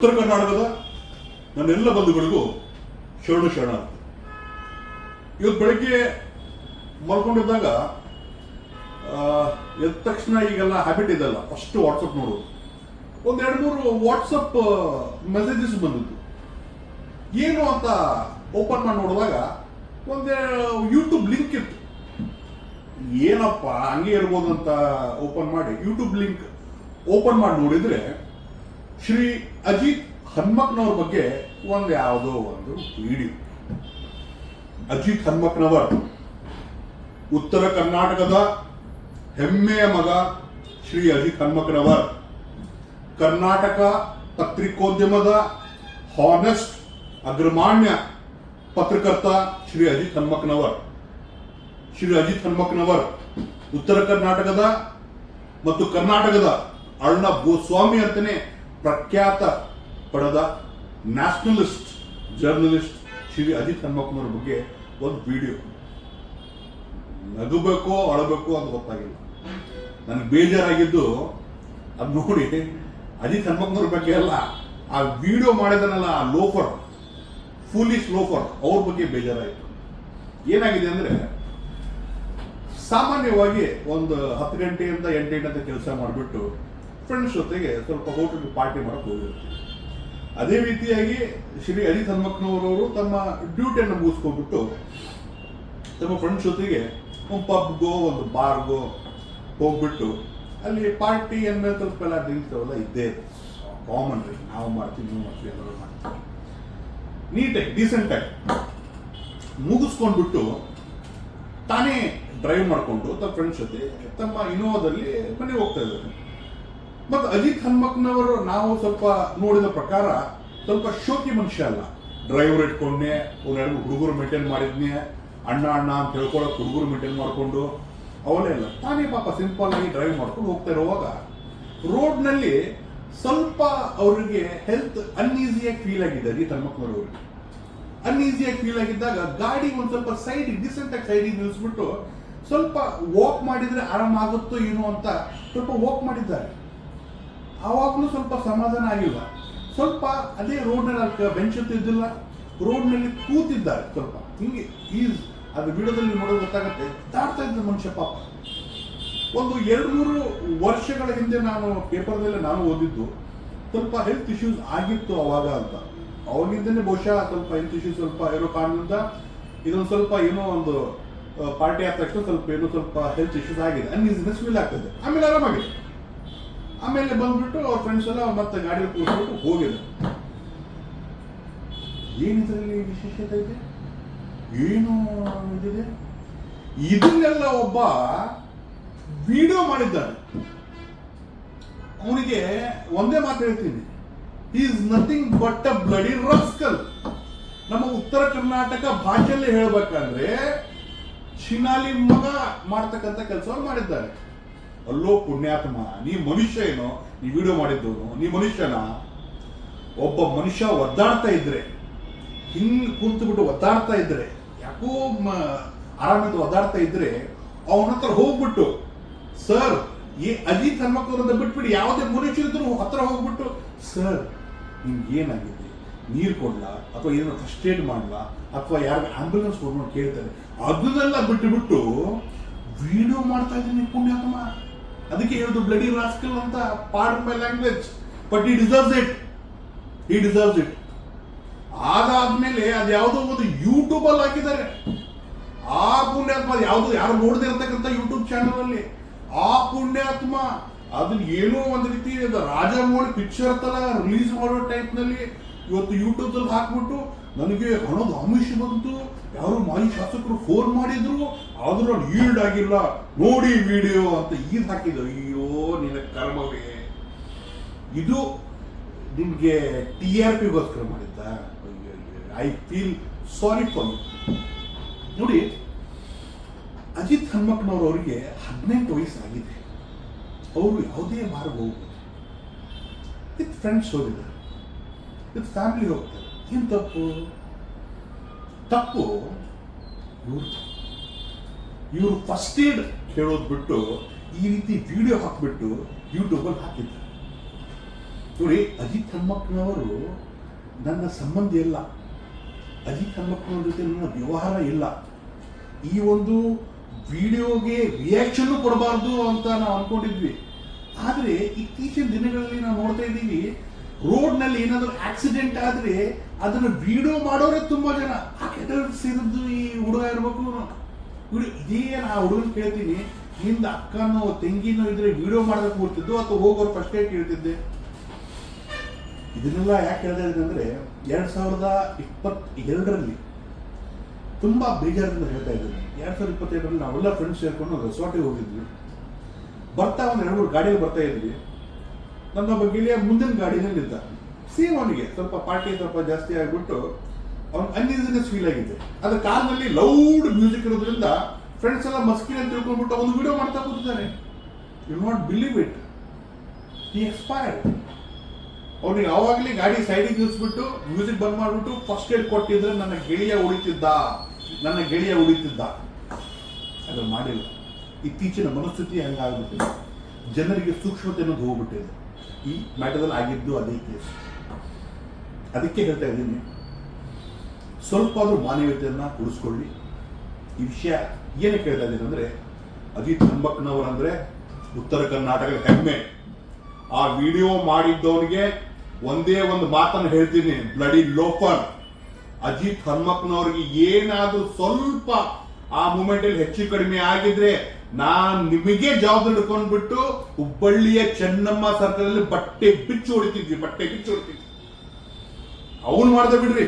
ಉತ್ತರ ಕರ್ನಾಟಕದ ನನ್ನೆಲ್ಲ ಬಂಧುಗಳಿಗೂ ಶರಣ ಅಂತ. ಇವತ್ತು ಬೆಳಗ್ಗೆ ಮಲ್ಕೊಂಡಿದ್ದಾಗ ಎದ್ದ ತಕ್ಷಣ ಈಗೆಲ್ಲ ಹ್ಯಾಬಿಟ್ ಇದೆಲ್ಲ ಫಸ್ಟ್ ವಾಟ್ಸಪ್ ನೋಡೋದು. ಒಂದು 2-3 ವಾಟ್ಸಪ್ ಮೆಸೇಜಸ್ ಬಂದಿತ್ತು. ಏನು ಅಂತ ಓಪನ್ ಮಾಡಿ ನೋಡಿದಾಗ ಒಂದು ಯೂಟ್ಯೂಬ್ ಲಿಂಕ್ ಇತ್ತು. ಏನಪ್ಪ ಹಂಗೆ ಇರ್ಬೋದು ಅಂತ ಓಪನ್ ಮಾಡಿ ಯೂಟ್ಯೂಬ್ ಲಿಂಕ್ ಓಪನ್ ಮಾಡಿ ನೋಡಿದ್ರೆ ಶ್ರೀ ಅಜಿತ್ ಹನ್ಮಕ್ನವ್ರ ಬಗ್ಗೆ ಯಾವುದೋ ಒಂದು ವಿಡಿಯೋ. ಅಜಿತ್ ಹನ್ಮಕ್ನವರ್ ಉತ್ತರ ಕರ್ನಾಟಕದ ಹೆಮ್ಮೆಯ ಮಗ ಶ್ರೀ ಅಜಿತ್ ಹನ್ಮಕ್ನವರ್, ಕರ್ನಾಟಕ ಪತ್ರಿಕೋದ್ಯಮದ ಹಾನೆಸ್ಟ್ ಅಗ್ರಮಾನ್ಯ ಪತ್ರಕರ್ತ ಶ್ರೀ ಅಜಿತ್ ಹನ್ಮಕ್ನವರ್. ಶ್ರೀ ಅಜಿತ್ ಹನ್ಮಕ್ನವರ್ ಉತ್ತರ ಕರ್ನಾಟಕದ ಮತ್ತು ಕರ್ನಾಟಕದ ಅರ್ಣಬ್ ಗೋಸ್ವಾಮಿ ಅಂತಲೇ ಪ್ರಖ್ಯಾತ ಪಡೆದ ನ್ಯಾಷನಲಿಸ್ಟ್ ಜರ್ನಲಿಸ್ಟ್ ಶ್ರೀ ಅಜಿತ್ ಹನ್ಮಕ್ನವ್ರ ಬಗ್ಗೆ ಒಂದು ವಿಡಿಯೋ. ನಗಬೇಕೋ ಅಳಬೇಕೋ ಅದು ಗೊತ್ತಾಗಿಲ್ಲ. ನನಗೆ ಬೇಜಾರಾಗಿದ್ದು ಅದು ನೋಡಿ, ಅಜಿತ್ ಹನ್ಮಕ್ನವ್ರ ಬಗ್ಗೆ ಅಲ್ಲ, ಆ ವಿಡಿಯೋ ಮಾಡಿದನಲ್ಲ ಆ ಲೋಫರ್, ಫೂಲಿಶ್ ಲೋಫರ್, ಅವ್ರ ಬಗ್ಗೆ ಬೇಜಾರಾಯಿತು. ಏನಾಗಿದೆ ಅಂದ್ರೆ, ಸಾಮಾನ್ಯವಾಗಿ ಒಂದು 10 ಗಂಟೆಯಿಂದ 8 ಗಂಟೆ ಅಂತ ಕೆಲಸ ಮಾಡಿಬಿಟ್ಟು ಫ್ರೆಂಡ್ಸ್ ಜೊತೆಗೆ ಸ್ವಲ್ಪ ಹೋಟೆಲ್ ಪಾರ್ಟಿ ಮಾಡಕ್ಕೆ ಹೋಗಿರ್ತೀವಿ. ಅದೇ ರೀತಿಯಾಗಿ ಶ್ರೀ ಅಜಿತ್ ಹನ್ಮಕ್ನವರವರು ತಮ್ಮ ಡ್ಯೂಟಿಯನ್ನು ಮುಗಿಸ್ಕೊಂಡ್ಬಿಟ್ಟು ತಮ್ಮ ಫ್ರೆಂಡ್ಸ್ ಜೊತೆಗೆ ಒಂದು ಪಬ್ಗೋ ಒಂದು ಬಾರ್ಗೋ ಹೋಗ್ಬಿಟ್ಟು ಅಲ್ಲಿ ಪಾರ್ಟಿ ಅಂದಮೇಲೆ ಸ್ವಲ್ಪ ಎಲ್ಲ ಡ್ರಿಂಕ್ಸ್ ಅವೆಲ್ಲ ಇದ್ದೇ ಕಾಮನ್ ರೀ. ನಾವು ಮಾಡ್ತೀವಿ, ನೀವು ಮಾಡ್ತೀವಿ, ಎಲ್ಲರೂ ಮಾಡ್ತೀವಿ. ನೀಟಾಗಿ ಡೀಸೆಂಟಾಗಿ ಮುಗಿಸ್ಕೊಂಡ್ಬಿಟ್ಟು ತಾನೇ ಡ್ರೈವ್ ಮಾಡಿಕೊಂಡು ತಮ್ಮ ಫ್ರೆಂಡ್ಸ್ ಜೊತೆ ತಮ್ಮ ಇನೋವಾದಲ್ಲಿ ಮನೆಗೆ ಹೋಗ್ತಾ ಇದ್ದಾರೆ. ಮತ್ತು ಅಜಿತ್ ಹನ್ಮಕ್ನವರು ನಾವು ಸ್ವಲ್ಪ ನೋಡಿದ ಪ್ರಕಾರ ಸ್ವಲ್ಪ ಶೋಕಿ ಮನುಷ್ಯ ಅಲ್ಲ. ಡ್ರೈವರ್ ಇಟ್ಕೊಂಡೆ, ಒಂದೆರಡು ಹುಡುಗರು ಮೇಂಟೈನ್ ಮಾಡಿದ್ನೆ, ಅಣ್ಣ ಅಣ್ಣ ಅಂತ ಹೇಳ್ಕೊಳಕ್ ಹುಡುಗರು ಮೇಂಟೈನ್ ಮಾಡಿಕೊಂಡು ಅವಲೇ ಇಲ್ಲ. ತಾನೇ ಪಾಪ ಸಿಂಪಲ್ ಆಗಿ ಡ್ರೈವ್ ಮಾಡ್ಕೊಂಡು ಹೋಗ್ತಾ ಇರುವಾಗ ರೋಡ್ನಲ್ಲಿ ಸ್ವಲ್ಪ ಅವರಿಗೆ ಹೆಲ್ತ್ ಅನ್ಈಸಿಯಾಗಿ ಫೀಲ್ ಆಗಿದೆ. ಅಜಿತ್ ಹನ್ಮಕ್ನವ್ರಿಗೆ ಅನ್ಈಸಿಯಾಗಿ ಫೀಲ್ ಆಗಿದ್ದಾಗ ಗಾಡಿ ಒಂದು ಸ್ವಲ್ಪ ಸೈಡ್ ಡಿಸೆಂಟ್ ಆಗಿ ಸೈಡಿಗೆ ನಿಲ್ಲಿಸ್ಬಿಟ್ಟು ಸ್ವಲ್ಪ ವಾಕ್ ಮಾಡಿದ್ರೆ ಆರಾಮಾಗುತ್ತೋ ಏನೋ ಅಂತ ಸ್ವಲ್ಪ ವಾಕ್ ಮಾಡಿದ್ದಾರೆ. ಆವಾಗಲೂ ಸ್ವಲ್ಪ ಸಮಾಧಾನ ಆಗಿಲ್ಲ. ಸ್ವಲ್ಪ ಅದೇ ರೋಡ್ನಲ್ಲಿ ಬೆಂಚ್ ಇದ್ದಿಲ್ಲ, ರೋಡ್ನಲ್ಲಿ ಕೂತಿದ್ದಾರೆ. ಸ್ವಲ್ಪ ಹಿಂಗೆ ಅದು ವಿಡಿಯೋದಲ್ಲಿ ನೋಡೋದು ಗೊತ್ತಾಗುತ್ತೆ. ದಾಟ್ತಾ ಇದ್ದ ಮನುಷ್ಯ ಪಾಪ. ಒಂದು 2-3 ವರ್ಷಗಳ ಹಿಂದೆ ನಾನು ಪೇಪರ್ದಲ್ಲೇ ನಾನು ಓದಿದ್ದು, ಸ್ವಲ್ಪ ಹೆಲ್ತ್ ಇಶ್ಯೂಸ್ ಆಗಿತ್ತು ಅವಾಗ ಅಂತ. ಅವಾಗಿಂದನೇ ಬಹುಶಃ ಸ್ವಲ್ಪ ಹೆಲ್ತ್ ಇಶ್ಯೂಸ್ ಸ್ವಲ್ಪ ಇರೋ ಕಾರಣದಿಂದ ಇದೊಂದು ಸ್ವಲ್ಪ ಏನೋ ಒಂದು ಪಾರ್ಟಿ ಆದ ತಕ್ಷಣ ಸ್ವಲ್ಪ ಹೆಲ್ತ್ ಇಶ್ಯೂಸ್ ಆಗಿದೆ, ಅನ್ಈಸಿನೆಸ್ ಫೀಲ್ ಆಗ್ತದೆ. ಆಮೇಲೆ ಆರಾಮಾಗಿದೆ. ಆಮೇಲೆ ಬಂದ್ಬಿಟ್ಟು ಅವ್ರ ಫ್ರೆಂಡ್ಸ್ ಎಲ್ಲ ಮತ್ತೆ ಗಾಡಿಯಲ್ಲಿ ಕೂರಿಸ್ಬಿಟ್ಟು ಹೋಗಿದ್ರು. ಏನಿದ್ರಲ್ಲಿ ವಿಶೇಷತೆ ಇದೆ, ಏನು ಇದಿದೆ, ಇದನ್ನೆಲ್ಲ ಒಬ್ಬ ವಿಡಿಯೋ ಮಾಡಿದ್ದಾನೆ. ಅವನಿಗೆ ಒಂದೇ ಮಾತು ಹೇಳ್ತೀನಿ, is nothing but a bloody rascal. ನಮ್ಮ ಉತ್ತರ ಕರ್ನಾಟಕ ಭಾಷೆಯಲ್ಲಿ ಹೇಳ್ಬೇಕಂದ್ರೆ ಚಿನಾಲಿ ಮಗ ಮಾಡ್ತಕ್ಕಂಥ ಕೆಲಸವನ್ನು ಮಾಡಿದ್ದಾರೆ. ಅಲ್ಲೋ ಪುಣ್ಯಾತ್ಮ, ನೀ ಮನುಷ್ಯ ಏನೋ, ನೀ ವಿಡಿಯೋ ಮಾಡಿದ್ದವನು, ನೀ ಮನುಷ್ಯನ? ಒಬ್ಬ ಮನುಷ್ಯ ಒದ್ದಾಡ್ತಾ ಇದ್ರೆ, ಹಿಂಗ್ ಕೂತ್ಬಿಟ್ಟು ಒದ್ದಾಡ್ತಾ ಇದ್ರೆ, ಯಾಕೋ ಆರಾಮಿಂದ ಒದ್ದಾಡ್ತಾ ಇದ್ರೆ ಅವನ ಹತ್ರ ಹೋಗ್ಬಿಟ್ಟು, ಸರ್ ಈ ಅಜಿತ್ ಹನ್ಮಕ್ನವರಿಂದ ಬಿಟ್ಬಿಟ್ಟು ಯಾವುದೇ ಮನುಷ್ಯರಿದ್ರು ಹತ್ರ ಹೋಗ್ಬಿಟ್ಟು, ಸರ್ ನಿಮ್ಗೆ ಏನಾಗಿದೆ, ನೀರು ಕೊಡ್ಲಾ ಅಥವಾ ಏನೋ ಫಸ್ಟ್ ಏಡ್ ಮಾಡ್ಲಾ ಅಥವಾ ಯಾರು ಆಂಬ್ಯುಲೆನ್ಸ್ ಕೊಡ್ಕೊಂಡು ಕೇಳ್ತಾರೆ. ಅದನ್ನೆಲ್ಲ ಬಿಟ್ಟು ವಿಡಿಯೋ ಮಾಡ್ತಾ ಇದ್ದೀನಿ ಪುಣ್ಯಾತ್ಮ. ಅದಕ್ಕೆ ಹೇಳುದು ಬ್ಲಡಿ ರಾಸ್ಕಲ್ ಅಂತ, ಪಾರ್ಟ್ ಮೈ ಲ್ಯಾಂಗ್ವೇಜ್, ಬಟ್ ಈ ಡಿಸರ್ವ್ಸ್ ಇಟ್. ಅದಾದ್ಮೇಲೆ ಅದು ಯಾವುದೋ ಒಂದು ಯೂಟ್ಯೂಬ್ ಅಲ್ಲಿ ಹಾಕಿದ್ದಾರೆ. ಆ ಪುಣ್ಯಾತ್ಮ ಯಾರು ನೋಡದೆ ಇರ್ತಕ್ಕಂಥ ಯೂಟ್ಯೂಬ್ ಚಾನಲ್ ಅಲ್ಲಿ ಆ ಪುಣ್ಯಾತ್ಮ ಅದನ್ನ ಏನೋ ಒಂದು ರೀತಿ ರಾಜಮೌಳಿ ಪಿಕ್ಚರ್ ತರ ರಿಲೀಸ್ ಮಾಡೋ ಟೈಪ್ ನಲ್ಲಿ ಇವತ್ತು ಯೂಟ್ಯೂಬ್ ಅಲ್ಲಿ ಹಾಕ್ಬಿಟ್ಟು ನನಗೆ ಹಣದ ಆಮಿಷ ಬಂತು, ಯಾರು ಮಾಜಿ ಶಾಸಕರು ಫೋನ್ ಮಾಡಿದ್ರು, ಆದ್ರೂ ನಾನು ಈಲ್ಡ್ ಆಗಿಲ್ಲ, ನೋಡಿ ವಿಡಿಯೋ ಅಂತ ಹಾಕಿದ್ರು. ಅಯ್ಯೋ ನಿನ್ನ ಕರ್ಮವೇ, ಇದು ನಿಮ್ಗೆ TRPಗೋಸ್ಕರ ಮಾಡಿದ್ದ? I feel sorry for you. ನೋಡಿ, ಅಜಿತ್ ಹನ್ಮಕ್ನವರವರಿಗೆ 18 ವಯಸ್ಸಾಗಿದೆ. ಅವರು ಯಾವುದೇ ಮಾರ್ಗ ಹೋಗ್ಬೋದು, ವಿತ್ ಫ್ರೆಂಡ್ಸ್ ಹೋಗಿದ್ದಾರೆ, ವಿತ್ ಫ್ಯಾಮಿಲಿ ಹೋಗ್ತಾರೆ. ಏನು ತಪ್ಪು ಇವರು ಫಸ್ಟ್ ಏಡ್ ಕೇಳೋದು ಬಿಟ್ಟು ಈ ರೀತಿ ವಿಡಿಯೋ ಹಾಕ್ಬಿಟ್ಟು ಯೂಟ್ಯೂಬಲ್ಲಿ ಹಾಕಿದ್ದಾರೆ. ನೋಡಿ, ಅಜಿತ್ ಹನುಮಕ್ಕನವರು ನನ್ನ ಸಂಬಂಧಿ ಇಲ್ಲ, ಅಜಿತ್ ಹನುಮಕ್ಕನವ್ರ ಜೊತೆ ನನ್ನ ವ್ಯವಹಾರ ಇಲ್ಲ. ಈ ಒಂದು ವಿಡಿಯೋಗೆ ರಿಯಾಕ್ಷನ್ ಕೊಡಬಾರ್ದು ಅಂತ ನಾವು ಅನ್ಕೊಂಡಿದ್ವಿ. ಆದರೆ ಇತ್ತೀಚಿನ ದಿನಗಳಲ್ಲಿ ನಾವು ನೋಡ್ತಾ ಇದ್ದೀವಿ, ರೋಡ್ನಲ್ಲಿ ಏನಾದರೂ ಆಕ್ಸಿಡೆಂಟ್ ಆದರೆ ಅದನ್ನು ವಿಡಿಯೋ ಮಾಡೋರೇ ತುಂಬಾ ಜನ. ಆ ಕೆಟ್ಟವ್ರಿಗೆ ಸೇರಿದ್ದು ಈ ಹುಡುಗ ಇರಬೇಕು. ಇವರು ಇದೇ ನಾ ಹುಡುಗನ ಕೇಳ್ತೀನಿ, ನಿಂದ ಅಕ್ಕನೋ ತಂಗಿನೋ ಇದ್ರೆ ವಿಡಿಯೋ ಮಾಡೋದಕ್ಕೆ ಹೋಗ್ತಿದ್ದು ಅಥವಾ ಹೋಗೋರು ಫಸ್ಟೇ ಕೇಳ್ತಿದ್ದೆ. ಇದನ್ನೆಲ್ಲ ಯಾಕೆ ಹೇಳ್ತಾ ಇದ್ದೀನಿ ಅಂದರೆ 2022ರಲ್ಲಿ ತುಂಬ ಬೇಜಾರಿಂದ ಹೇಳ್ತಾ ಇದ್ದೀನಿ. 2022ರಲ್ಲಿ ನಾವೆಲ್ಲ ಫ್ರೆಂಡ್ಸ್ ಸೇರ್ಕೊಂಡು ರೆಸಾರ್ಟಿಗೆ ಹೋಗಿದ್ವಿ. ಬರ್ತಾ ಒಂದು 2-3 ಗಾಡಿಯಲ್ಲಿ ಬರ್ತಾ ಇದ್ವಿ. ನನ್ನೊಬ್ಬ ಗೆಳೆಯ ಮುಂದಿನ ಗಾಡಿನಲ್ಲಿ ಇದ್ದ. ಸೇಮ್ ಅವನಿಗೆ ಸ್ವಲ್ಪ ಪಾರ್ಟಿ ಸ್ವಲ್ಪ ಜಾಸ್ತಿ ಆಗಿಬಿಟ್ಟು ಅವ್ನು ಅನ್ಈಸಿನೆಸ್ ಫೀಲ್ ಆಗಿದೆ. ಅದ್ರ ಕಾರ್ನಲ್ಲಿ ಲೌಡ್ ಮ್ಯೂಸಿಕ್ ಇರೋದ್ರಿಂದ ಫ್ರೆಂಡ್ಸ್ ಎಲ್ಲ ಮಸ್ಕಿನ ತಿಳ್ಕೊಂಡ್ಬಿಟ್ಟು ಅವನು ವಿಡಿಯೋ ಮಾಡ್ತಾ ಕೂತಿದ್ದಾನೆ. You not believe it, he expired. ಅವ್ನಿಗೆ ಆವಾಗಲೇ ಗಾಡಿ ಸೈಡಿಗೆ ನಿಲ್ಲಿಸ್ಬಿಟ್ಟು ಮ್ಯೂಸಿಕ್ ಬಂದ್ ಮಾಡಿಬಿಟ್ಟು ಫಸ್ಟ್ ಏಡ್ ಕೊಟ್ಟಿದ್ರೆ ನನ್ನ ಗೆಳೆಯ ಉಳಿತಿದ್ದ. ಅದು ಮಾಡಿಲ್ಲ. ಇತ್ತೀಚಿನ ಮನಸ್ಥಿತಿ ಹಂಗಾಗ್ಬಿಟ್ಟಿದೆ, ಜನರಿಗೆ ಸೂಕ್ಷ್ಮತೆ ಅನ್ನೋದು ಹೋಗ್ಬಿಟ್ಟಿದೆ. ಈ ಮ್ಯಾಟರ್ದಲ್ಲಿ ಆಗಿದ್ದು ಅದೇ ಕೇಸ್. ಅದಕ್ಕೆ ಹೇಳ್ತಾ ಇದ್ದೀನಿ, ಸ್ವಲ್ಪ ಆದ್ರೂ ಮಾನವೀಯತೆಯನ್ನ ಉಳಿಸ್ಕೊಳ್ಳಿ. ಈ ವಿಷಯ ಏನಕ್ಕೆ ಹೇಳ್ತಾ ಇದ್ದೀನಿ ಅಂದ್ರೆ, ಅಜಿತ್ ಹನುಮಕ್ಕನವರಂದ್ರೆ ಉತ್ತರ ಕರ್ನಾಟಕದ ಹೆಮ್ಮೆ. ಆ ವಿಡಿಯೋ ಮಾಡಿದ್ದವನಿಗೆ ಒಂದೇ ಒಂದು ಮಾತನ್ನು ಹೇಳ್ತೀನಿ, ಬ್ಲಡಿ ಲೋಫರ್. ಅಜಿತ್ ಹನುಮಕ್ಕನವ್ರಿಗೆ ಏನಾದ್ರೂ ಸ್ವಲ್ಪ ಆ ಮೂಮೆಂಟ್ ಅಲ್ಲಿ ಹೆಚ್ಚು ಕಡಿಮೆ ಆಗಿದ್ರೆ ನಾನ್ ನಿಮಗೆ ಜವಾಬ್ದಾರಿ ಹಿಡ್ಕೊಂಡ್ಬಿಟ್ಟು ಹುಬ್ಬಳ್ಳಿಯ ಚೆನ್ನಮ್ಮ ಸರ್ಕಲ್ ಅಲ್ಲಿ ಬಟ್ಟೆ ಬಿಚ್ಚು ಹೊಡಿತಿದ್ವಿ. ಅವನು ಮಾಡ್ದ ಬಿಡ್ರಿ.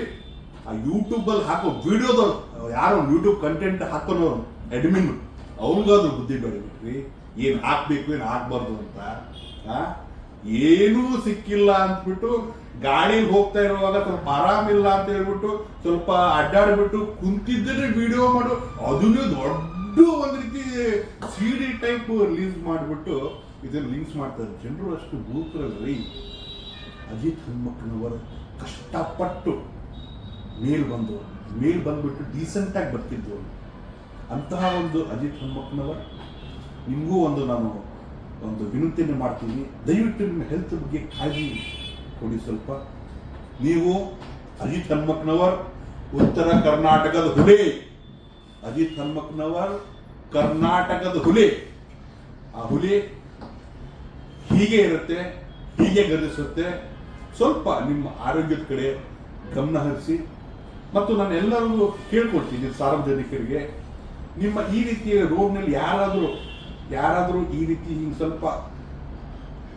ಆ ಯೂಟ್ಯೂಬ್ ಅಲ್ಲಿ ಹಾಕೋ ವಿಡಿಯೋದವ್ರು ಯಾರೋ ಯೂಟ್ಯೂಬ್ ಕಂಟೆಂಟ್ ಹಾಕೋನವ್ರು ಅಡ್ಮಿನ್, ಅವನಿಗಾದ್ರೂ ಬುದ್ಧಿ ಬೆಳಿಬಿಟ್ರಿ, ಏನ್ ಹಾಕ್ಬೇಕು ಏನ್ ಹಾಕ್ಬಾರ್ದು ಅಂತ. ಏನೂ ಸಿಕ್ಕಿಲ್ಲ ಅಂದ್ಬಿಟ್ಟು ಗಾಡಿಯಲ್ಲಿ ಹೋಗ್ತಾ ಇರುವಾಗ ಸ್ವಲ್ಪ ಆರಾಮಿಲ್ಲ ಅಂತ ಹೇಳ್ಬಿಟ್ಟು ಸ್ವಲ್ಪ ಅಡ್ಡಾಡ್ಬಿಟ್ಟು ಕುಂತಿದ್ದರೆ ವಿಡಿಯೋ ಮಾಡು, ಅದನ್ನು ದೊಡ್ಡ ಒಂದ್ ರೀತಿ ಸಿಡಿ ಟೈಪ್ ರಿಲೀಸ್ ಮಾಡಿಬಿಟ್ಟು ಇದನ್ನ ಲಿಂಕ್ಸ್ ಮಾಡ್ತಾರೆ. ಜನರು ಅಷ್ಟು ಮೂರ್ಖರಲ್ರಿ. ಅಜಿತ್ ಹನುಮಕ್ಕನವರು ಕಷ್ಟಪಟ್ಟು ಮೇಲ್ ಬಂದ್ಬಿಟ್ಟು ಡೀಸೆಂಟ್ ಆಗಿ ಬರ್ತಿದ್ರು. ಅಂತಹ ಒಂದು ಅಜಿತ್ ಹನುಮಕ್ಕನವರು ನಿಮಗೂ ನಾನು ಒಂದು ವಿನಂತಿಯನ್ನು ಮಾಡ್ತೀನಿ, ದಯವಿಟ್ಟು ನಿಮ್ಮ ಹೆಲ್ತ್ ಬಗ್ಗೆ ಕಾಳಜಿ ಕೊಡಿ ಸ್ವಲ್ಪ. ನೀವು ಅಜಿತ್ ಹನುಮಕ್ಕನವರ್ ಉತ್ತರ ಕರ್ನಾಟಕದ ಹುಲಿ, ಅಜಿತ್ ಹನುಮಕ್ಕನವರ್ ಕರ್ನಾಟಕದ ಹುಲಿ. ಆ ಹುಲಿ ಹೀಗೆ ಇರುತ್ತೆ, ಹೀಗೆ ಗರ್ಜಿಸುತ್ತೆ. ಸ್ವಲ್ಪ ನಿಮ್ಮ ಆರೋಗ್ಯದ ಕಡೆ ಗಮನ ಹರಿಸಿ. ಮತ್ತು ನಾನು ಎಲ್ಲರಿಗೂ ಕೇಳ್ಕೊಳ್ತೀನಿ, ಸಾರ್ವಜನಿಕರಿಗೆ, ನಿಮ್ಮ ಈ ರೀತಿಯ ರೋಡ್ನಲ್ಲಿ ಯಾರಾದರೂ ಈ ರೀತಿ ಹಿಂಗೆ ಸ್ವಲ್ಪ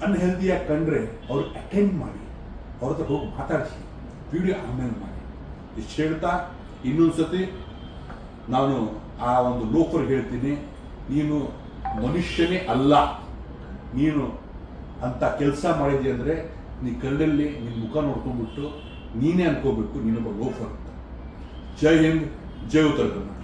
ಅನ್ಹೆಲ್ದಿಯಾಗಿ ಕಂಡ್ರೆ ಅವ್ರು ಅಟೆಂಡ್ ಮಾಡಿ, ಅವ್ರ ಹತ್ರ ಹೋಗಿ ಮಾತಾಡಿಸಿ, ವಿಡಿಯೋ ಆಮೇಲೆ ಮಾಡಿ. ಇಷ್ಟು ಹೇಳ್ತಾ ಇನ್ನೊಂದ್ಸತಿ ನಾನು ಆ ಒಂದು ಲೋಫರ್ ಹೇಳ್ತೀನಿ, ನೀನು ಮನುಷ್ಯನೇ ಅಲ್ಲ. ನೀನು ಅಂತ ಕೆಲಸ ಮಾಡಿದ್ದೆ ಅಂದರೆ ನೀ ಕನ್ನಡಲ್ಲಿ ನಿನ್ನ ಮುಖ ನೋಡ್ಕೊಂಡ್ಬಿಟ್ಟು ನೀನೇ ಅನ್ಕೋಬೇಕು ನೀನೊಬ್ಬ ಲೋಫರ್ ಅಂತ. ಜೈ ಹಿಂದ್, ಜೈ ಉತ್ತರ ಕರ್ನಾಟಕ.